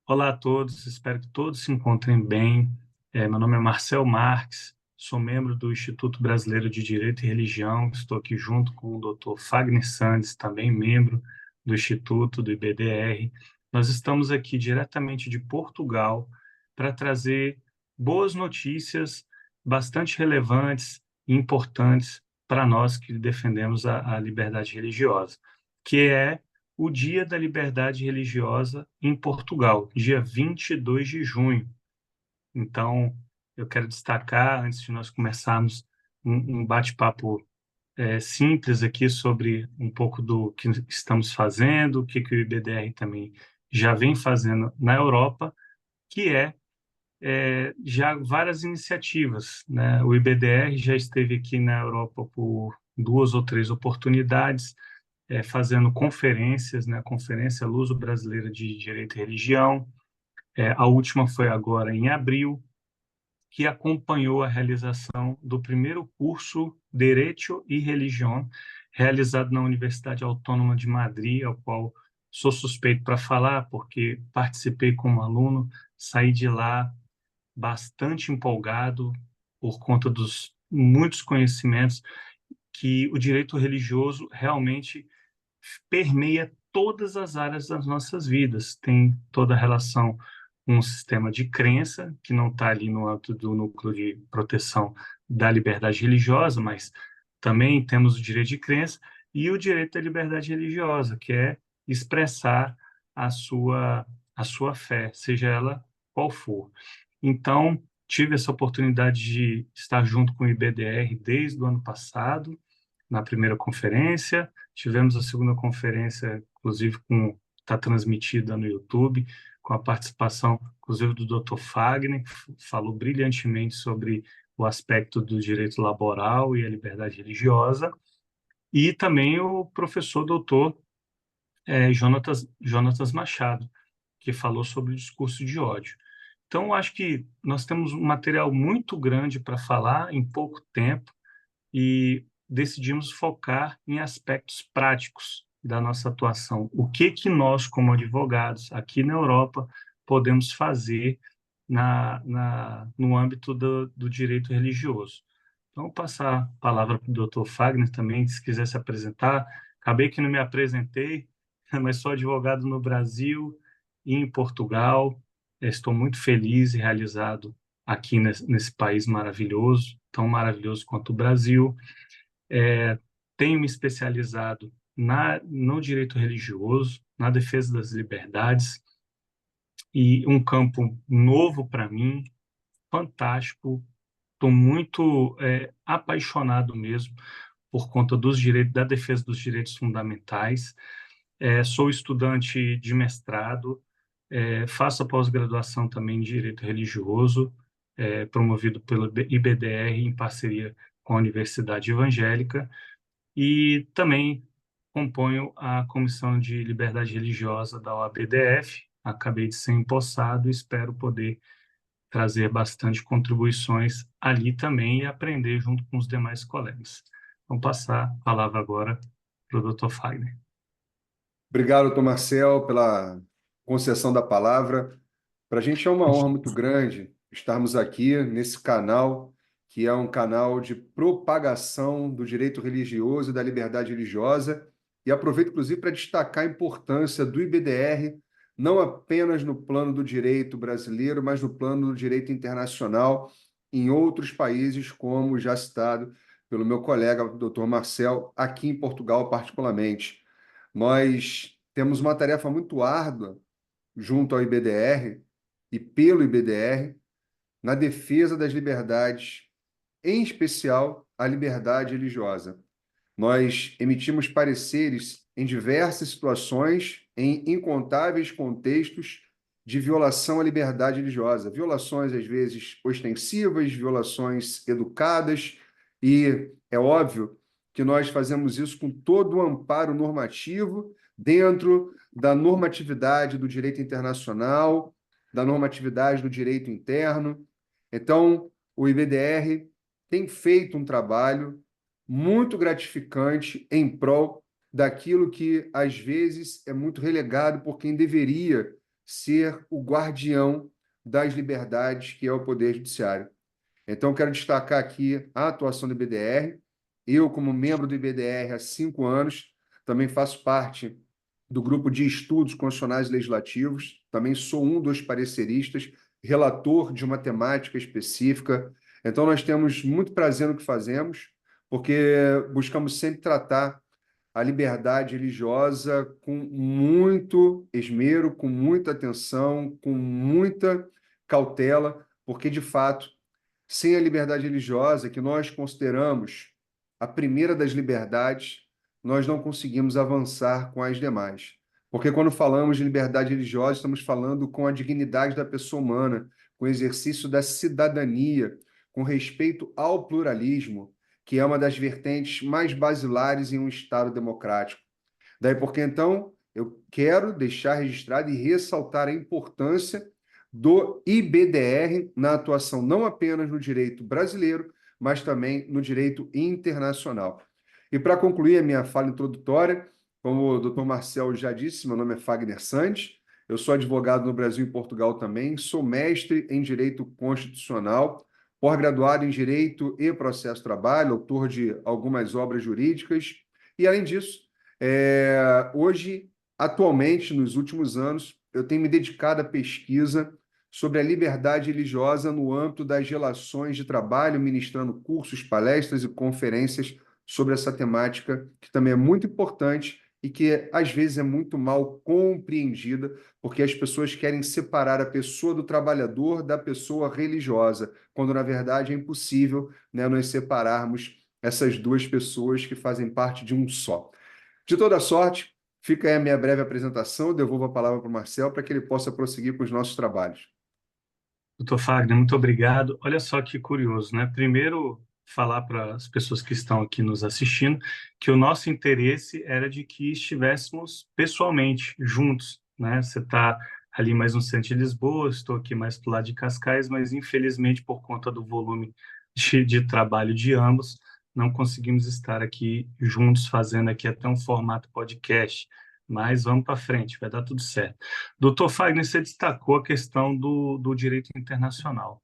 Olá a todos, espero que todos se encontrem bem. Meu nome é Marcel Marques, sou membro do Instituto Brasileiro de Direito e Religião, estou aqui junto com o Dr. Fagner Sandes, também membro do Instituto, do IBDR. Nós estamos aqui diretamente de Portugal para trazer boas notícias bastante relevantes e importantes para nós que defendemos a liberdade religiosa, que é o Dia da Liberdade Religiosa em Portugal, dia 22 de junho. Então, eu quero destacar, antes de nós começarmos um bate-papo simples aqui sobre um pouco do que estamos fazendo, o que o IBDR também já vem fazendo na Europa, que já várias iniciativas, né? O IBDR já esteve aqui na Europa por duas ou três oportunidades, fazendo conferências, né? A Conferência Luso-Brasileira de Direito e Religião. A última foi agora em abril, que acompanhou a realização do primeiro curso Direito e Religião, realizado na Universidade Autônoma de Madrid, ao qual sou suspeito para falar, porque participei como aluno, saí de lá bastante empolgado por conta dos muitos conhecimentos que o direito religioso realmente permeia todas as áreas das nossas vidas. Tem toda a relação com um sistema de crença, que não está ali no âmbito do núcleo de proteção da liberdade religiosa, mas também temos o direito de crença e o direito da liberdade religiosa, que é expressar a sua, a sua fé, seja ela qual for. Então, tive essa oportunidade de estar junto com o IBDR desde o ano passado, na primeira conferência. Tivemos a segunda conferência, inclusive, está transmitida no YouTube, com a participação, inclusive, do Dr. Fagner, que falou brilhantemente sobre o aspecto do direito laboral e a liberdade religiosa, e também o professor doutor Jonatas Machado, que falou sobre o discurso de ódio. Então, eu acho que nós temos um material muito grande para falar em pouco tempo, e decidimos focar em aspectos práticos da nossa atuação. O que nós, como advogados, aqui na Europa, podemos fazer no âmbito do direito religioso. Então, vou passar a palavra para o Dr. Fagner também, se quiser se apresentar. Acabei que não me apresentei, mas sou advogado no Brasil e em Portugal. Estou muito feliz e realizado aqui nesse país maravilhoso, tão maravilhoso quanto o Brasil. Tenho me especializado no direito religioso, na defesa das liberdades, e um campo novo para mim, fantástico. Estou muito apaixonado mesmo por conta dos direitos, da defesa dos direitos fundamentais. Sou estudante de mestrado, faço a pós-graduação também em direito religioso, promovido pelo IBDR em parceria com a Universidade Evangélica, e também componho a Comissão de Liberdade Religiosa da OABDF. Acabei de ser empossado e espero poder trazer bastante contribuições ali também e aprender junto com os demais colegas. Vou passar a palavra agora para o Dr. Fagner. Obrigado, doutor Marcel, pela concessão da palavra. Para a gente é uma honra muito grande estarmos aqui nesse canal, que é um canal de propagação do direito religioso e da liberdade religiosa. E aproveito, inclusive, para destacar a importância do IBDR, não apenas no plano do direito brasileiro, mas no plano do direito internacional em outros países, como já citado pelo meu colega, doutor Marcel, aqui em Portugal, particularmente. Nós temos uma tarefa muito árdua junto ao IBDR e pelo IBDR na defesa das liberdades, em especial a liberdade religiosa. Nós emitimos pareceres em diversas situações, em incontáveis contextos de violação à liberdade religiosa. Violações, às vezes, ostensivas, violações educadas, e é óbvio que nós fazemos isso com todo o amparo normativo dentro da normatividade do direito internacional, da normatividade do direito interno. Então, o IBDR tem feito um trabalho muito gratificante em prol daquilo que, às vezes, é muito relegado por quem deveria ser o guardião das liberdades, que é o Poder Judiciário. Então, quero destacar aqui a atuação do IBDR. Eu, como membro do IBDR há 5 anos, também faço parte do grupo de estudos constitucionais e legislativos, também sou um dos pareceristas, relator de uma temática específica. Então, nós temos muito prazer no que fazemos, porque buscamos sempre tratar a liberdade religiosa com muito esmero, com muita atenção, com muita cautela, porque, de fato, sem a liberdade religiosa, que nós consideramos a primeira das liberdades, nós não conseguimos avançar com as demais. Porque quando falamos de liberdade religiosa, estamos falando com a dignidade da pessoa humana, com o exercício da cidadania, com respeito ao pluralismo, que é uma das vertentes mais basilares em um Estado democrático. Daí porque, então, eu quero deixar registrado e ressaltar a importância do IBDR na atuação não apenas no direito brasileiro, mas também no direito internacional. E para concluir a minha fala introdutória, como o doutor Marcel já disse, meu nome é Fagner Sandes, eu sou advogado no Brasil e Portugal também, sou mestre em Direito Constitucional, pós-graduado em Direito e Processo do Trabalho, autor de algumas obras jurídicas, e, além disso, hoje, atualmente, nos últimos anos, eu tenho me dedicado à pesquisa sobre a liberdade religiosa no âmbito das relações de trabalho, ministrando cursos, palestras e conferências sobre essa temática, que também é muito importante e que, às vezes, é muito mal compreendida, porque as pessoas querem separar a pessoa do trabalhador da pessoa religiosa, quando, na verdade, é impossível, né, nós separarmos essas duas pessoas que fazem parte de um só. De toda sorte, fica aí a minha breve apresentação, eu devolvo a palavra para o Marcel para que ele possa prosseguir com os nossos trabalhos. Doutor Fagner, muito obrigado. Olha só que curioso, né? Primeiro, falar para as pessoas que estão aqui nos assistindo que o nosso interesse era de que estivéssemos pessoalmente juntos, né? Você está ali mais no centro de Lisboa, estou aqui mais para o lado de Cascais, mas infelizmente por conta do volume de trabalho de ambos, não conseguimos estar aqui juntos fazendo aqui até um formato podcast. Mas vamos para frente, vai dar tudo certo. Doutor Fagner, você destacou a questão do direito internacional,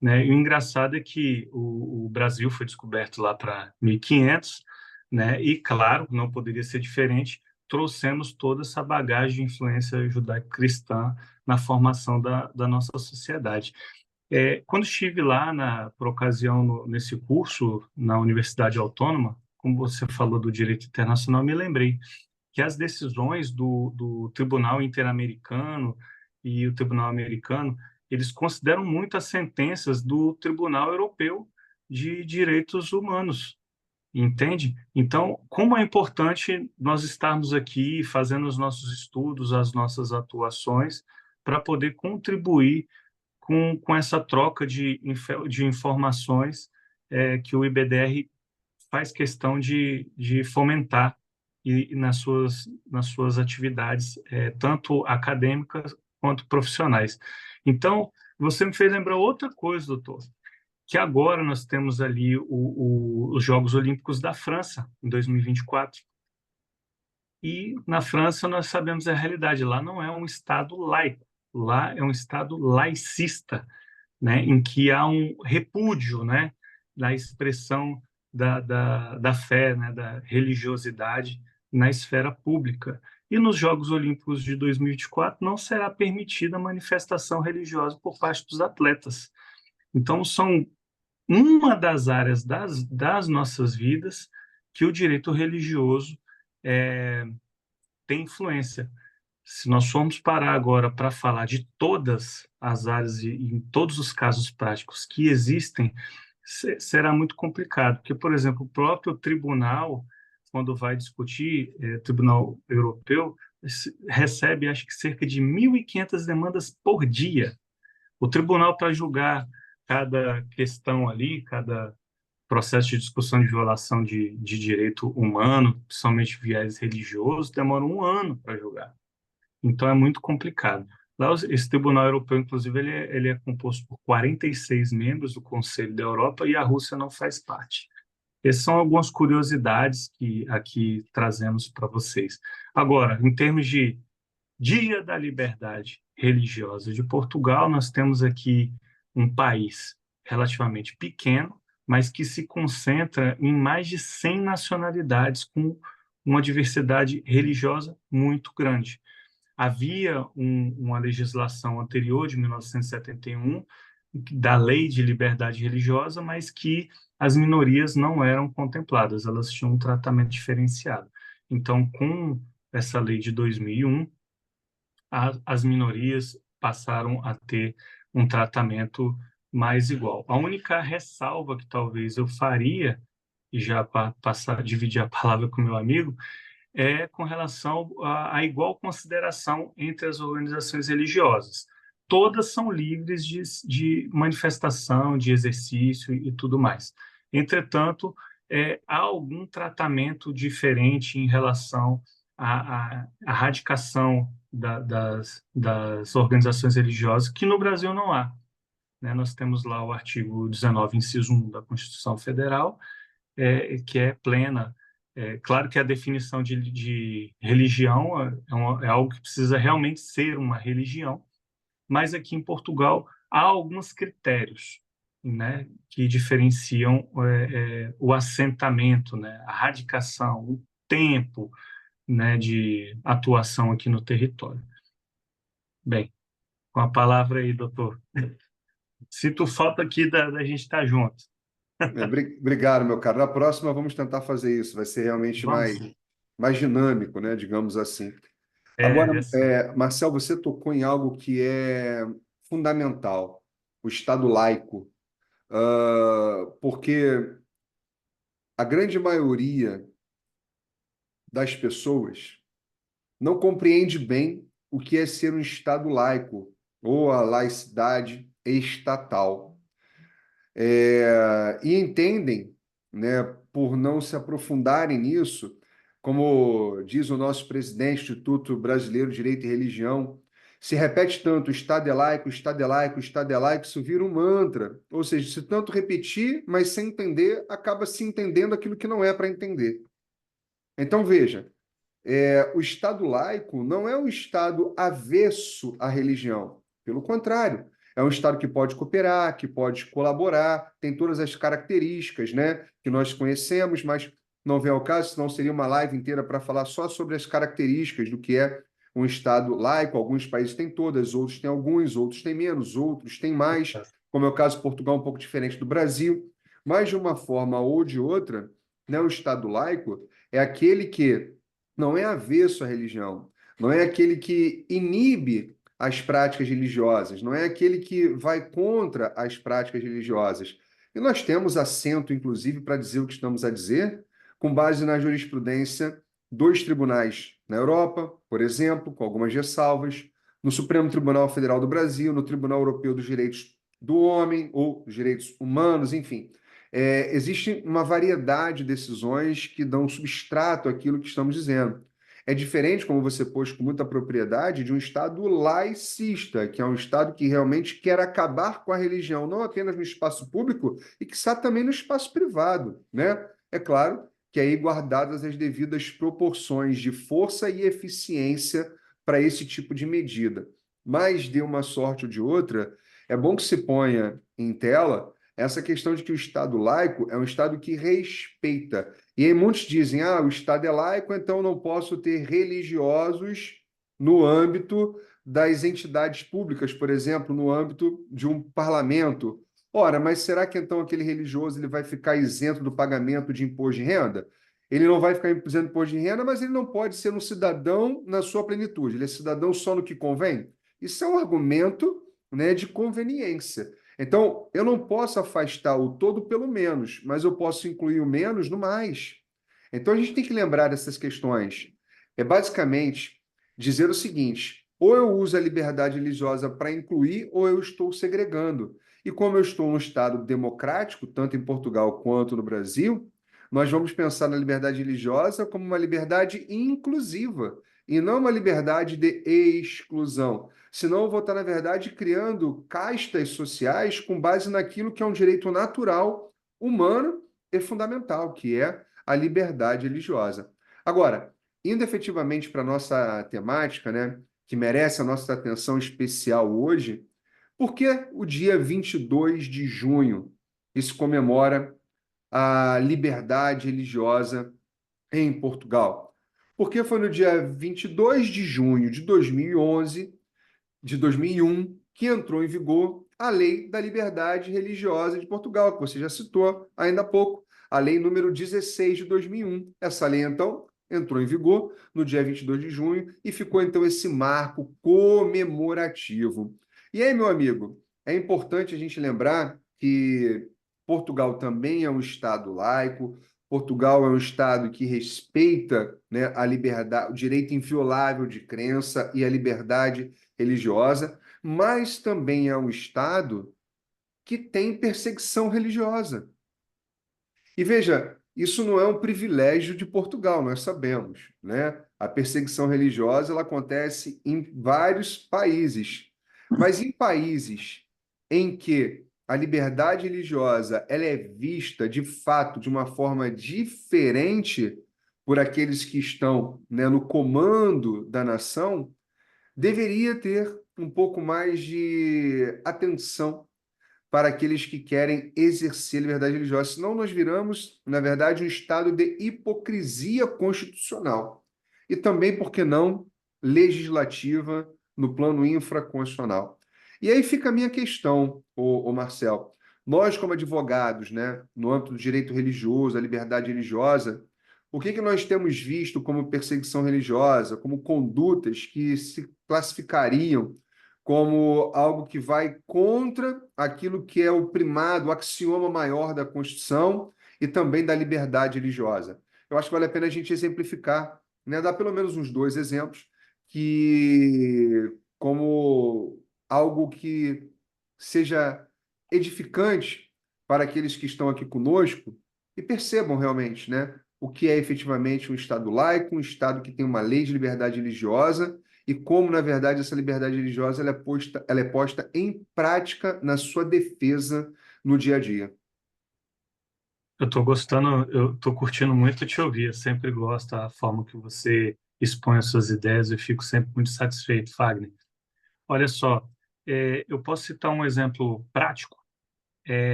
né? E o engraçado é que o Brasil foi descoberto lá para 1500, né? E, claro, não poderia ser diferente, trouxemos toda essa bagagem de influência judaico-cristã na formação da nossa sociedade. Quando estive lá, por ocasião, nesse curso na Universidade Autônoma, como você falou do direito internacional, me lembrei que as decisões do Tribunal Interamericano e o Tribunal Americano, eles consideram muito as sentenças do Tribunal Europeu de Direitos Humanos, entende? Então, como é importante nós estarmos aqui fazendo os nossos estudos, as nossas atuações, para poder contribuir com essa troca de informações que o IBDR faz questão de fomentar e nas suas atividades, tanto acadêmicas quanto profissionais. Então, você me fez lembrar outra coisa, doutor, que agora nós temos ali os Jogos Olímpicos da França, em 2024, e na França nós sabemos a realidade, lá não é um Estado laico, lá é um Estado laicista, né, em que há um repúdio, né, da expressão da fé, né, da religiosidade na esfera pública. E nos Jogos Olímpicos de 2024 não será permitida a manifestação religiosa por parte dos atletas. Então, são uma das áreas das nossas vidas que o direito religioso tem influência. Se nós formos parar agora para falar de todas as áreas e em todos os casos práticos que existem, será muito complicado, porque, por exemplo, o próprio tribunal, quando vai discutir, Tribunal Europeu, recebe, acho que, cerca de 1.500 demandas por dia. O tribunal, para julgar cada questão ali, cada processo de discussão de violação de direito humano, principalmente viés religioso, demora um ano para julgar. Então é muito complicado. Lá, esse Tribunal Europeu, inclusive, ele é composto por 46 membros do Conselho da Europa e a Rússia não faz parte. Essas são algumas curiosidades que aqui trazemos para vocês. Agora, em termos de Dia da Liberdade religiosa de Portugal. Nós temos aqui um país relativamente pequeno, mas que se concentra em mais de 100 nacionalidades, com uma diversidade religiosa muito grande. Havia uma legislação anterior, de 1971, da Lei de Liberdade Religiosa, mas que as minorias não eram contempladas, elas tinham um tratamento diferenciado. Então, com essa lei de 2001, as minorias passaram a ter um tratamento mais igual. A única ressalva que talvez eu faria, e já para passar a dividir a palavra com meu amigo, é com relação à igual consideração entre as organizações religiosas. Todas são livres de manifestação, de exercício e tudo mais. Entretanto, há algum tratamento diferente em relação à radicação das organizações religiosas, que no Brasil não há, né? Nós temos lá o artigo 19, inciso 1 da Constituição Federal, que é plena. Claro que a definição de religião é algo que precisa realmente ser uma religião, mas aqui em Portugal há alguns critérios, né, que diferenciam o assentamento, né, a radicação, o tempo, né, de atuação aqui no território. Bem, com a palavra aí, doutor. Sinto falta aqui da gente estar junto. Obrigado, meu caro. Na próxima, vamos tentar fazer isso. Vai ser realmente Vamos. mais dinâmico, né? Digamos assim. Agora, Sim. Marcel, você tocou em algo que é fundamental, o Estado laico. Porque a grande maioria das pessoas não compreende bem o que é ser um Estado laico ou a laicidade estatal. E entendem, né, por não se aprofundarem nisso, como diz o nosso presidente do Instituto Brasileiro de Direito e Religião, se repete tanto, o Estado é laico, o Estado é laico, o Estado é laico, isso vira um mantra. Ou seja, se tanto repetir, mas sem entender, acaba se entendendo aquilo que não é para entender. Então, veja, o Estado laico não é um Estado avesso à religião. Pelo contrário, é um Estado que pode cooperar, que pode colaborar, tem todas as características, né, que nós conhecemos, mas não vem ao caso, senão seria uma live inteira para falar só sobre as características do que é um Estado laico. Alguns países têm todas, outros têm alguns, outros têm menos, outros têm mais, como é o caso de Portugal, um pouco diferente do Brasil. Mas, de uma forma ou de outra, né, o Estado laico é aquele que não é avesso à religião, não é aquele que inibe as práticas religiosas, não é aquele que vai contra as práticas religiosas. E nós temos assento, inclusive, para dizer o que estamos a dizer, com base na jurisprudência dos tribunais na Europa, por exemplo, com algumas ressalvas, no Supremo Tribunal Federal do Brasil, no Tribunal Europeu dos Direitos do Homem, ou dos Direitos Humanos, enfim. Existe uma variedade de decisões que dão substrato àquilo que estamos dizendo. É diferente, como você pôs com muita propriedade, de um Estado laicista, que é um Estado que realmente quer acabar com a religião, não apenas no espaço público, e que está também no espaço privado, né? É claro que aí guardadas as devidas proporções de força e eficiência para esse tipo de medida. Mas, de uma sorte ou de outra, é bom que se ponha em tela essa questão de que o Estado laico é um Estado que respeita. E aí muitos dizem, o Estado é laico, então não posso ter religiosos no âmbito das entidades públicas, por exemplo, no âmbito de um parlamento. Ora, mas será que então aquele religioso ele vai ficar isento do pagamento de imposto de renda? Ele não vai ficar isento do imposto de renda, mas ele não pode ser um cidadão na sua plenitude. Ele é cidadão só no que convém? Isso é um argumento, né, de conveniência. Então, eu não posso afastar o todo pelo menos, mas eu posso incluir o menos no mais. Então, a gente tem que lembrar dessas questões. É basicamente dizer o seguinte: ou eu uso a liberdade religiosa para incluir, ou eu estou segregando. E como eu estou num Estado democrático, tanto em Portugal quanto no Brasil, nós vamos pensar na liberdade religiosa como uma liberdade inclusiva, e não uma liberdade de exclusão. Senão eu vou estar, na verdade, criando castas sociais com base naquilo que é um direito natural, humano e fundamental, que é a liberdade religiosa. Agora, indo efetivamente para a nossa temática, né? que merece a nossa atenção especial hoje, porque o dia 22 de junho, isso comemora a liberdade religiosa em Portugal. Porque foi no dia 22 de junho de 2011, de 2001, que entrou em vigor a Lei da Liberdade Religiosa de Portugal, que você já citou ainda há pouco, a Lei número 16 de 2001. Essa lei, então, entrou em vigor no dia 22 de junho e ficou, então, esse marco comemorativo. E aí, meu amigo, é importante a gente lembrar que Portugal também é um Estado laico, Portugal é um Estado que respeita, né, a liberdade, o direito inviolável de crença e a liberdade religiosa, mas também é um Estado que tem perseguição religiosa. E veja, isso não é um privilégio de Portugal, nós sabemos, né? A perseguição religiosa ela acontece em vários países, mas em países em que a liberdade religiosa ela é vista de fato de uma forma diferente por aqueles que estão, né, no comando da nação, deveria ter um pouco mais de atenção para aqueles que querem exercer a liberdade religiosa. Senão nós viramos, na verdade, um estado de hipocrisia constitucional. E também, por que não, legislativa no plano infraconstitucional. E aí fica a minha questão, Marcel. Nós, como advogados, né, no âmbito do direito religioso, a liberdade religiosa, o que nós temos visto como perseguição religiosa, como condutas que se classificariam como algo que vai contra aquilo que é o primado, o axioma maior da Constituição e também da liberdade religiosa. Eu acho que vale a pena a gente exemplificar, né, dar pelo menos uns dois exemplos que como algo que seja edificante para aqueles que estão aqui conosco e percebam realmente, né, o que é efetivamente um Estado laico, um Estado que tem uma lei de liberdade religiosa e como, na verdade, essa liberdade religiosa ela é posta em prática na sua defesa no dia a dia. Eu estou gostando, eu estou curtindo muito te ouvir. Eu sempre gosto da forma que você expõe as suas ideias. Eu fico sempre muito satisfeito, Fagner. Olha só, eu posso citar um exemplo prático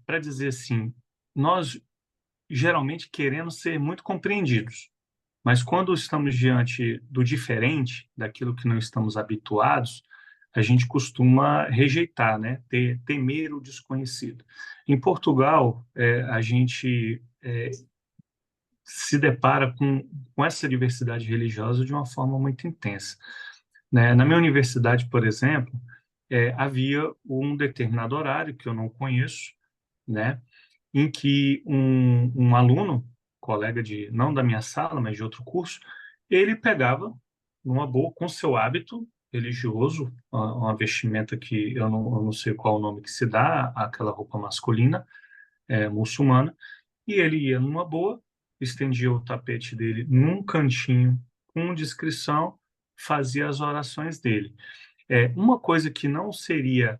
para dizer assim: nós geralmente queremos ser muito compreendidos, mas quando estamos diante do diferente, daquilo que não estamos habituados, a gente costuma rejeitar, né? Temer o desconhecido. Em Portugal, a gente se depara com essa diversidade religiosa de uma forma muito intensa, né? Na minha universidade, por exemplo, havia um determinado horário que eu não conheço, né? Em que um aluno, colega de não da minha sala, mas de outro curso, ele pegava numa boa com seu hábito religioso, uma vestimenta que eu não sei qual o nome que se dá, aquela roupa masculina, muçulmana, e ele ia numa boa, estendia o tapete dele num cantinho, com discrição, fazia as orações dele. Uma coisa que não seria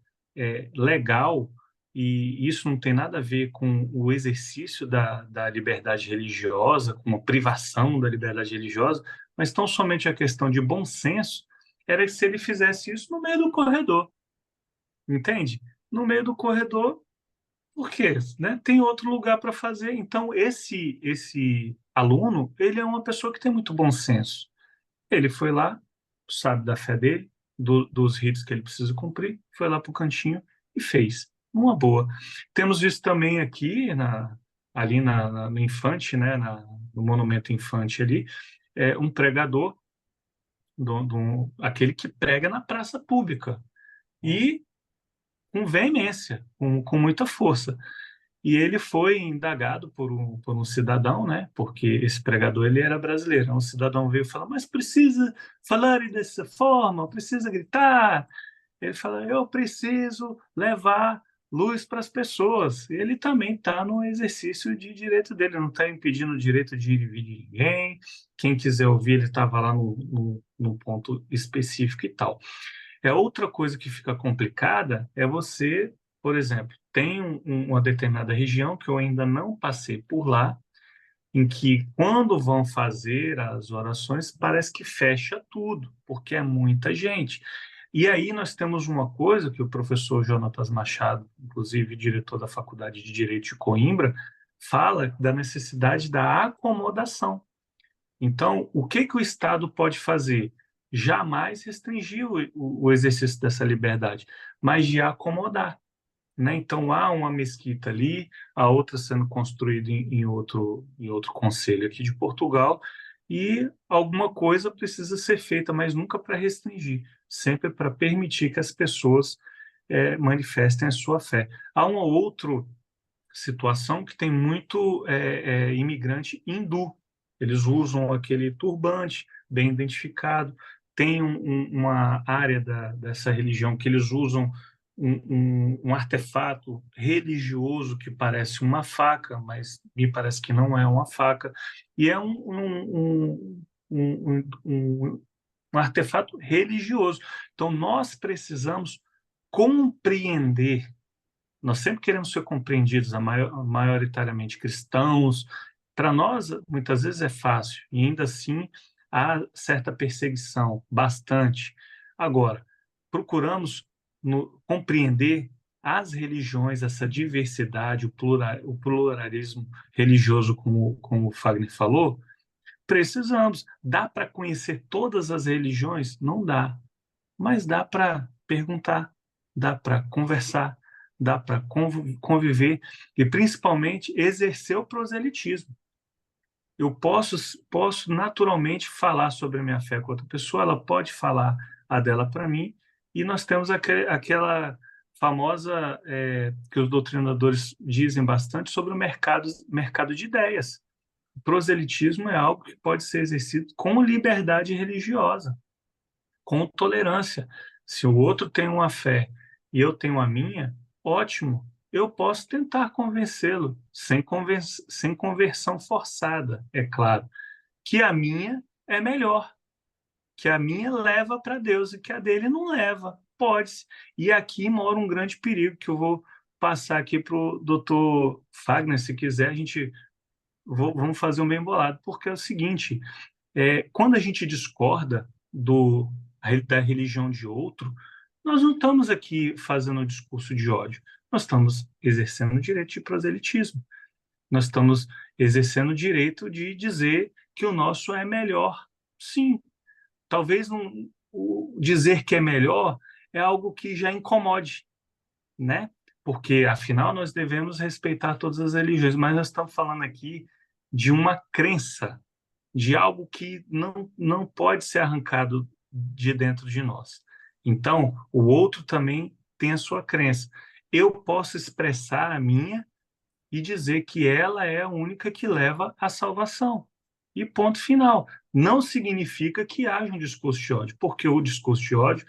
legal, e isso não tem nada a ver com o exercício da liberdade religiosa, com a privação da liberdade religiosa, mas tão somente a questão de bom senso, era que se ele fizesse isso no meio do corredor, entende? No meio do corredor, por quê? Né? Tem outro lugar para fazer. Então, esse aluno, ele é uma pessoa que tem muito bom senso. Ele foi lá, sabe da fé dele, dos ritos que ele precisa cumprir, foi lá para o cantinho e fez. Uma boa. Temos visto também aqui, ali no Infante, né, no Monumento Infante ali, um pregador, aquele que prega na praça pública. E com veemência, com muita força. E ele foi indagado por um cidadão, né? Porque esse pregador ele era brasileiro. Um cidadão veio falar, mas precisa falar dessa forma, precisa gritar. Ele fala, eu preciso levar luz para as pessoas. Ele também está no exercício de direito dele, não está impedindo o direito de ir e vir de ninguém. Quem quiser ouvir, ele estava lá no ponto específico e tal. Outra coisa que fica complicada é você, por exemplo, tem uma determinada região que eu ainda não passei por lá, em que, quando vão fazer as orações, parece que fecha tudo, porque é muita gente. E aí nós temos uma coisa que o professor Jonatas Machado, inclusive diretor da Faculdade de Direito de Coimbra, fala da necessidade da acomodação. Então, o que que o Estado pode fazer? Jamais restringir o exercício dessa liberdade, mas de acomodar, né? Então, há uma mesquita ali, a outra sendo construída em outro concelho aqui de Portugal, e alguma coisa precisa ser feita, mas nunca para restringir, sempre para permitir que as pessoas manifestem a sua fé. Há uma outra situação que tem muito imigrante hindu. Eles usam aquele turbante bem identificado. Tem uma área dessa religião que eles usam um artefato religioso que parece uma faca, mas me parece que não é uma faca, e é um artefato religioso. Então, nós precisamos compreender, nós sempre queremos ser compreendidos, maioritariamente cristãos. Para nós, muitas vezes é fácil, e ainda assim há certa perseguição, bastante. Agora, procuramos compreender as religiões, essa diversidade, o pluralismo religioso, como o Fagner falou. Precisamos. Dá para conhecer todas as religiões? Não dá, mas dá para perguntar, dá para conversar, dá para conviver e, principalmente, exercer o proselitismo. Eu posso naturalmente falar sobre a minha fé com outra pessoa, ela pode falar a dela para mim, e nós temos aquela famosa, que os doutrinadores dizem bastante, sobre o mercado de ideias. O proselitismo é algo que pode ser exercido com liberdade religiosa, com tolerância. Se o outro tem uma fé e eu tenho a minha, ótimo. Eu posso tentar convencê-lo, sem conversão forçada, é claro, que a minha é melhor, que a minha leva para Deus e que a dele não leva. Pode-se. E aqui mora um grande perigo que eu vou passar aqui para o doutor Fagner, se quiser, vamos fazer um bem bolado, porque é o seguinte: quando a gente discorda da religião de outro, nós não estamos aqui fazendo um discurso de ódio, nós estamos exercendo o direito de proselitismo, nós estamos exercendo o direito de dizer que o nosso é melhor. Sim, talvez o dizer que é melhor é algo que já incomode, né? Porque, afinal, nós devemos respeitar todas as religiões, mas nós estamos falando aqui de uma crença, de algo que não pode ser arrancado de dentro de nós. Então, o outro também tem a sua crença. Eu posso expressar a minha e dizer que ela é a única que leva à salvação. E ponto final. Não significa que haja um discurso de ódio, porque o discurso de ódio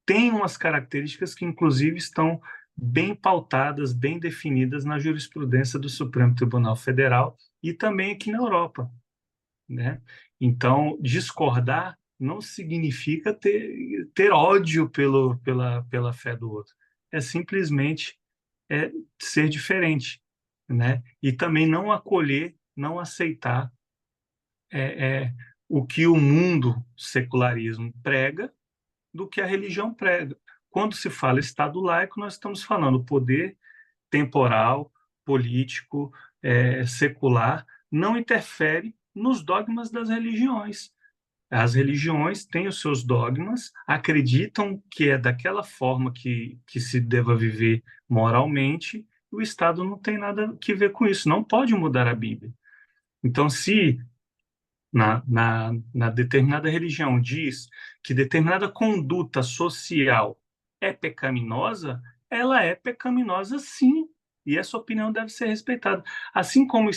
tem umas características que, inclusive, estão bem pautadas, bem definidas na jurisprudência do Supremo Tribunal Federal e também aqui na Europa, né? Então, discordar não significa ter ódio pela fé do outro. É simplesmente ser diferente, né? E também não acolher, não aceitar o que o mundo secularismo prega do que a religião prega. Quando se fala Estado laico, nós estamos falando poder temporal, político, secular, não interfere nos dogmas das religiões. As religiões têm os seus dogmas, acreditam que é daquela forma que se deva viver moralmente, e o Estado não tem nada que ver com isso, não pode mudar a Bíblia. Então, se na determinada religião diz que determinada conduta social é pecaminosa, ela é pecaminosa sim, e essa opinião deve ser respeitada. Assim como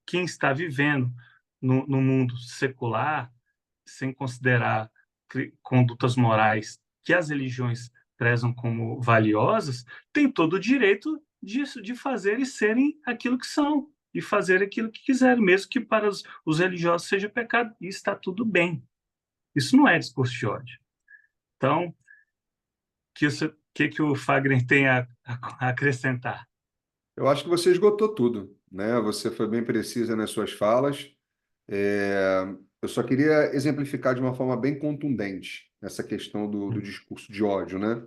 quem está vivendo no mundo secular, sem considerar condutas morais que as religiões prezam como valiosas, tem todo o direito disso, de fazer e serem aquilo que são, e fazer aquilo que quiserem, mesmo que para os religiosos seja pecado, e está tudo bem. Isso não é discurso de ódio. Então, que o Fagner tem a acrescentar? Eu acho que você esgotou tudo. né? Você foi bem precisa nas suas falas. É, eu só queria exemplificar de uma forma bem contundente essa questão do discurso de ódio, né?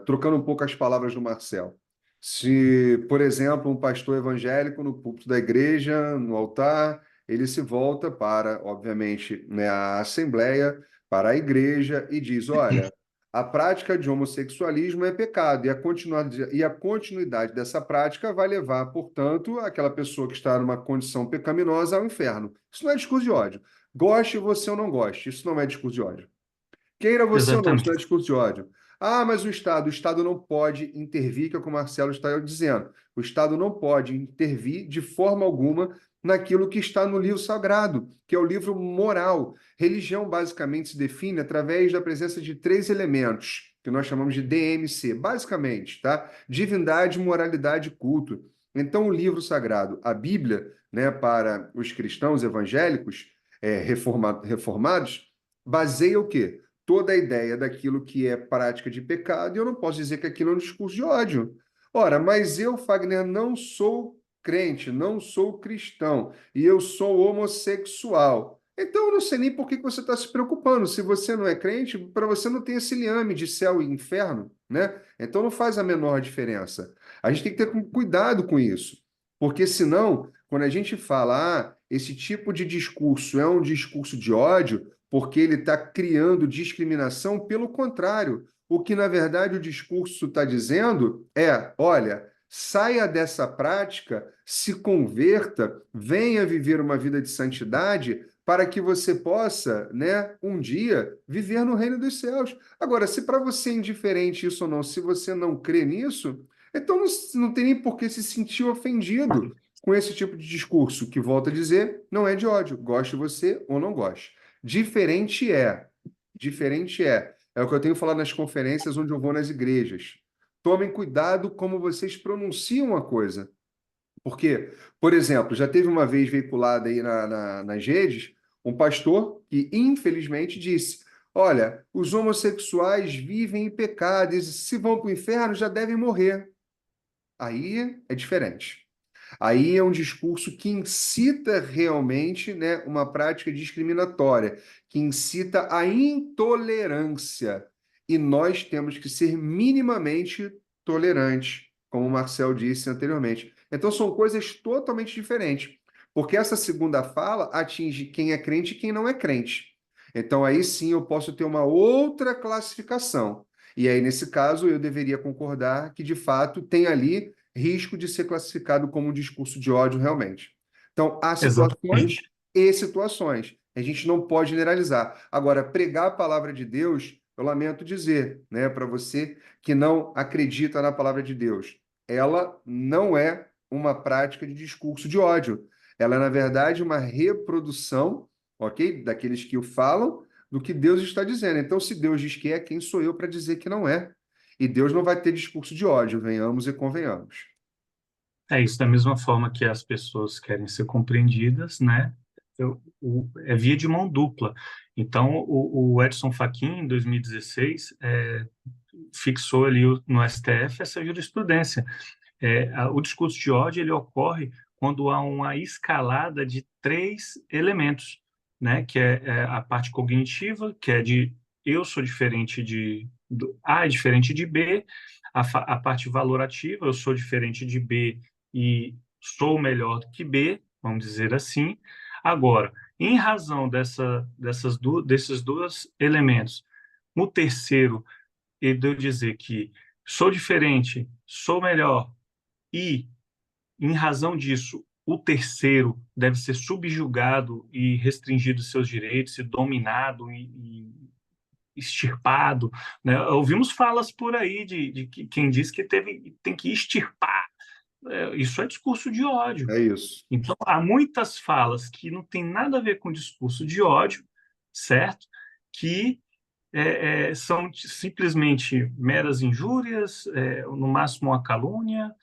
Trocando um pouco as palavras do Marcel. Se, por exemplo, um pastor evangélico no púlpito da igreja, no altar, ele se volta para, obviamente, né, a assembleia, para a igreja e diz: olha, a prática de homossexualismo é pecado e a continuidade dessa prática vai levar, portanto, aquela pessoa que está numa condição pecaminosa ao inferno. Isso não é discurso de ódio. Goste você ou não goste, isso não é discurso de ódio. Queira você ou não, isso não é Exatamente. discurso de ódio. Ah, mas o Estado não pode intervir, que é o que o Marcelo está dizendo. O Estado não pode intervir de forma alguma naquilo que está no livro sagrado, que é o livro moral. Religião basicamente se define através da presença de três elementos, que nós chamamos de DMC, basicamente, tá? Divindade, moralidade e culto. Então, o livro sagrado, a Bíblia, né, para os cristãos evangélicos reformados, baseia o quê? Toda a ideia daquilo que é prática de pecado, e eu não posso dizer que aquilo é um discurso de ódio. Ora, mas eu, Fagner, não sou crente, não sou cristão, e eu sou homossexual. Então, eu não sei nem por que você está se preocupando. Se você não é crente, para você não tem esse liame de céu e inferno, né? Então, não faz a menor diferença. A gente tem que ter cuidado com isso, porque senão, quando a gente fala, esse tipo de discurso é um discurso de ódio, porque ele está criando discriminação. Pelo contrário, o que na verdade o discurso está dizendo é: olha, saia dessa prática, se converta, venha viver uma vida de santidade para que você possa, né, um dia viver no reino dos céus. Agora, se para você é indiferente isso ou não, se você não crê nisso, então não tem nem por que se sentir ofendido com esse tipo de discurso, que, volto a dizer, não é de ódio, goste você ou não goste. Diferente é, é o que eu tenho falado nas conferências onde eu vou nas igrejas. Tomem cuidado como vocês pronunciam a coisa. Porque, por exemplo, já teve uma vez veiculada aí nas redes um pastor que, infelizmente, disse: olha, os homossexuais vivem em pecado, e se vão para o inferno já devem morrer. Aí é diferente. Aí é um discurso que incita realmente, né, uma prática discriminatória, que incita a intolerância. E nós temos que ser minimamente tolerantes, como o Marcel disse anteriormente. Então são coisas totalmente diferentes, porque essa segunda fala atinge quem é crente e quem não é crente. Então aí sim eu posso ter uma outra classificação. E aí, nesse caso, eu deveria concordar que, de fato, tem ali risco de ser classificado como um discurso de ódio realmente. Então, há situações Exatamente. e situações. A gente não pode generalizar. Agora, pregar a palavra de Deus, eu lamento dizer, né, para você que não acredita na palavra de Deus, ela não é uma prática de discurso de ódio. Ela é, na verdade, uma reprodução, ok, daqueles que o falam, do que Deus está dizendo. Então, se Deus diz que é, quem sou eu para dizer que não é? E Deus não vai ter discurso de ódio, venhamos e convenhamos. É isso, da mesma forma que as pessoas querem ser compreendidas, né? É via de mão dupla. Então, o Edson Fachin, em 2016, fixou ali no STF essa jurisprudência. O discurso de ódio ele ocorre quando há uma escalada de três elementos, né? Que é a parte cognitiva, que é de eu sou diferente A é diferente de B, a parte valorativa, eu sou diferente de B e sou melhor do que B, vamos dizer assim. Agora, em razão desses dois elementos, no terceiro, e de eu dizer que sou diferente, sou melhor e, em razão disso, o terceiro deve ser subjugado e restringido seus direitos, e dominado e extirpado, né? Ouvimos falas por aí de que quem diz que tem que extirpar. Isso é discurso de ódio. É isso. Então, há muitas falas que não tem nada a ver com discurso de ódio, certo? Que são simplesmente meras injúrias, no máximo uma calúnia,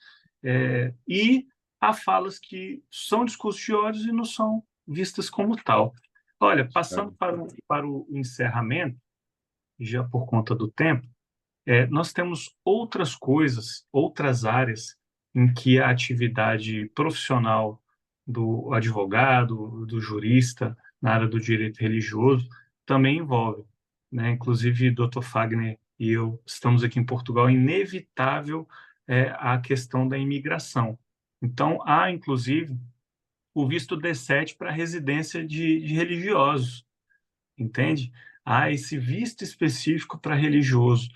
e há falas que são discursos de ódio e não são vistas como tal. Olha, passando É. para o encerramento, já por conta do tempo, nós temos outras coisas, outras áreas em que a atividade profissional do advogado, do jurista, na área do direito religioso, também envolve, né? Inclusive, Dr. Fagner e eu estamos aqui em Portugal, é inevitável a questão da imigração. Então, há, inclusive, o visto D7 para residência de religiosos, entende? Há esse visto específico para religioso.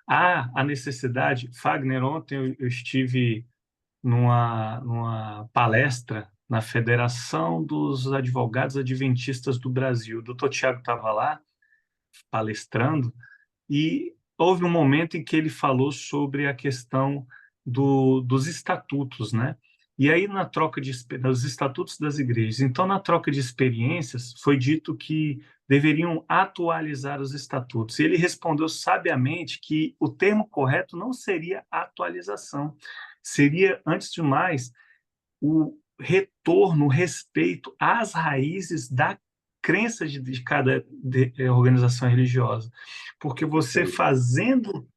Há a necessidade, Fagner, ontem eu estive numa palestra na Federação dos Advogados Adventistas do Brasil. O doutor Tiago estava lá palestrando e houve um momento em que ele falou sobre a questão dos estatutos, né? E aí, na troca dos estatutos das igrejas. Então, na troca de experiências, foi dito que deveriam atualizar os estatutos. E ele respondeu sabiamente que o termo correto não seria atualização, seria, antes de mais, o retorno, o respeito às raízes da crença de cada organização religiosa. Porque você Perfeito. fazendo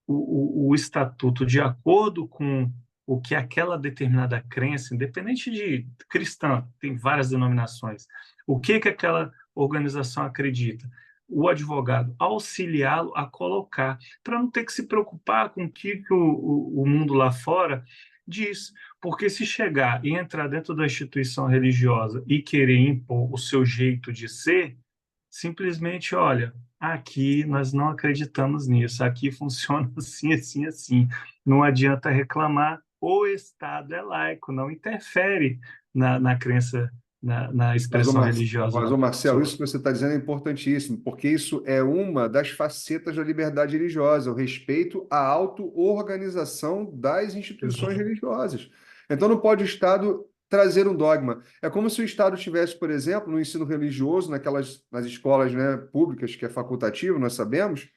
o estatuto de acordo com o que aquela determinada crença, independente de cristã, tem várias denominações, o que aquela organização acredita, o advogado auxiliá-lo a colocar, para não ter que se preocupar com o que o mundo lá fora diz. Porque se chegar e entrar dentro da instituição religiosa e querer impor o seu jeito de ser, simplesmente, olha, aqui nós não acreditamos nisso, aqui funciona assim, assim, assim. Não adianta reclamar, o Estado é laico, não interfere na crença, na Mas, expressão religiosa Mas, da ô Marcel, pessoa. isso que você está dizendo é importantíssimo, porque isso é uma das facetas da liberdade religiosa, o respeito à auto-organização das instituições Exato. religiosas. Então, não pode o Estado trazer um dogma. É como se o Estado tivesse, por exemplo, no ensino religioso, nas escolas, né, públicas, que é facultativo, nós sabemos,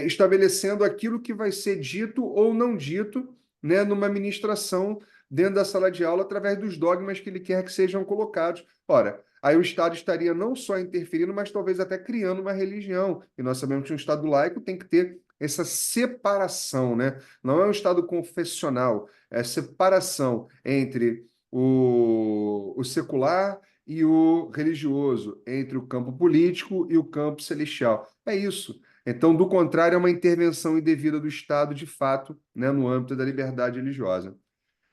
estabelecendo aquilo que vai ser dito ou não dito, né, numa ministração dentro da sala de aula, através dos dogmas que ele quer que sejam colocados. Ora, aí o Estado estaria não só interferindo, mas talvez até criando uma religião. E nós sabemos que um Estado laico tem que ter essa separação, né? Não é um Estado confessional, é separação entre o secular e o religioso, entre o campo político e o campo celestial. É isso. Então, do contrário, é uma intervenção indevida do Estado, de fato, né, no âmbito da liberdade religiosa.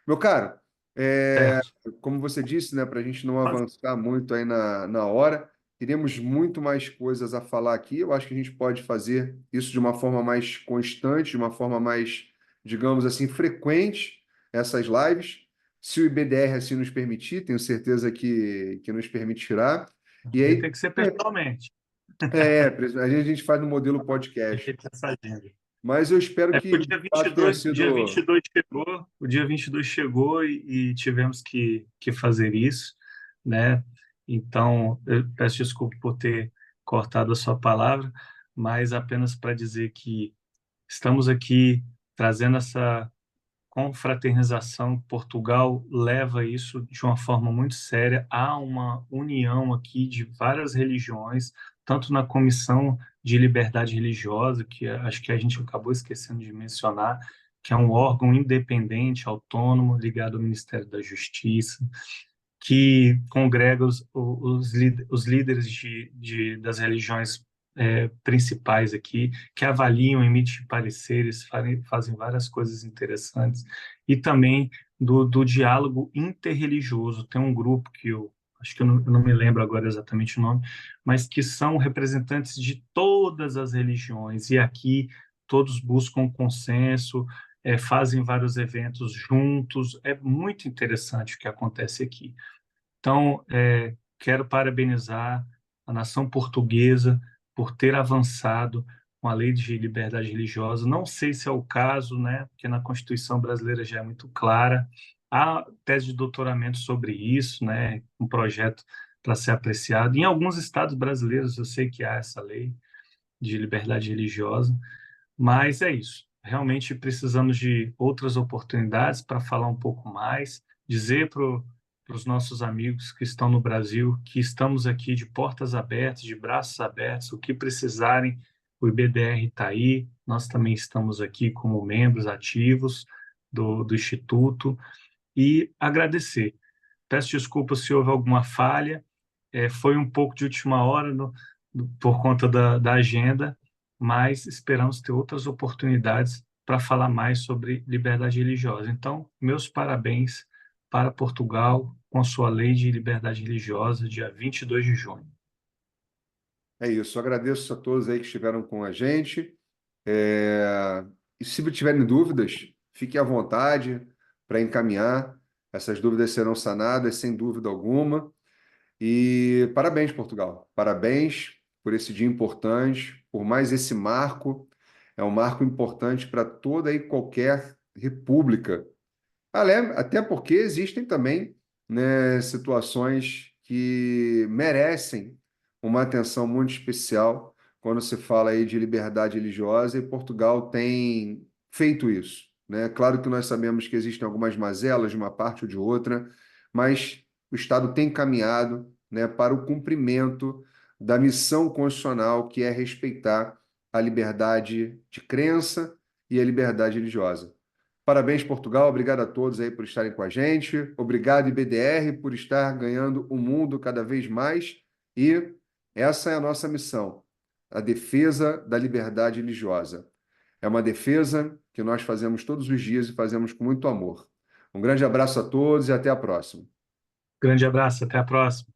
Meu caro, é, Certo. como você disse, né, para a gente não avançar muito aí na hora, teríamos muito mais coisas a falar aqui. Eu acho que a gente pode fazer isso de uma forma mais constante, de uma forma mais, digamos assim, frequente, essas lives. Se o IBDR assim nos permitir, tenho certeza que nos permitirá. E Vai aí, ter que ser pessoalmente. a gente faz no modelo podcast. Tem essa agenda. Mas eu espero É que que, de fato, tenha sido. o dia 22 chegou e tivemos que fazer isso, né? Então, eu peço desculpa por ter cortado a sua palavra, mas apenas para dizer que estamos aqui trazendo essa confraternização. Portugal leva isso de uma forma muito séria. Há uma união aqui de várias religiões, tanto na Comissão de Liberdade Religiosa, que acho que a gente acabou esquecendo de mencionar, que é um órgão independente, autônomo, ligado ao Ministério da Justiça, que congrega os líderes das religiões principais aqui, que avaliam, emitem pareceres, fazem várias coisas interessantes, e também do diálogo interreligioso. Tem um grupo que eu acho que eu não me lembro agora exatamente o nome, mas que são representantes de todas as religiões, e aqui todos buscam consenso, fazem vários eventos juntos. É muito interessante o que acontece aqui. Então, quero parabenizar a nação portuguesa por ter avançado com a lei de liberdade religiosa. Não sei se é o caso, né, porque na Constituição brasileira já é muito clara. Há tese de doutoramento sobre isso, né, um projeto para ser apreciado. Em alguns estados brasileiros eu sei que há essa lei de liberdade religiosa, mas é isso. Realmente precisamos de outras oportunidades para falar um pouco mais, dizer para os nossos amigos que estão no Brasil que estamos aqui de portas abertas, de braços abertos, o que precisarem, o IBDR está aí, nós também estamos aqui como membros ativos do Instituto e agradecer. Peço desculpas se houve alguma falha, foi um pouco de última hora por conta da agenda, mas esperamos ter outras oportunidades para falar mais sobre liberdade religiosa. Então, meus parabéns para Portugal com a sua lei de liberdade religiosa, dia 22 de junho. É isso. Agradeço a todos aí que estiveram com a gente. E se tiverem dúvidas, fiquem à vontade para encaminhar. Essas dúvidas serão sanadas, sem dúvida alguma. E parabéns, Portugal. Parabéns por esse dia importante, por mais esse marco. É um marco importante para toda e qualquer república. Até porque existem também, né, situações que merecem uma atenção muito especial quando se fala aí de liberdade religiosa, e Portugal tem feito isso, né? Claro que nós sabemos que existem algumas mazelas de uma parte ou de outra, mas o Estado tem caminhado, né, para o cumprimento da missão constitucional, que é respeitar a liberdade de crença e a liberdade religiosa. Parabéns, Portugal. Obrigado a todos aí por estarem com a gente. Obrigado, IBDR, por estar ganhando o mundo cada vez mais. E essa é a nossa missão, a defesa da liberdade religiosa. É uma defesa que nós fazemos todos os dias e fazemos com muito amor. Um grande abraço a todos e até a próxima. Grande abraço, até a próxima.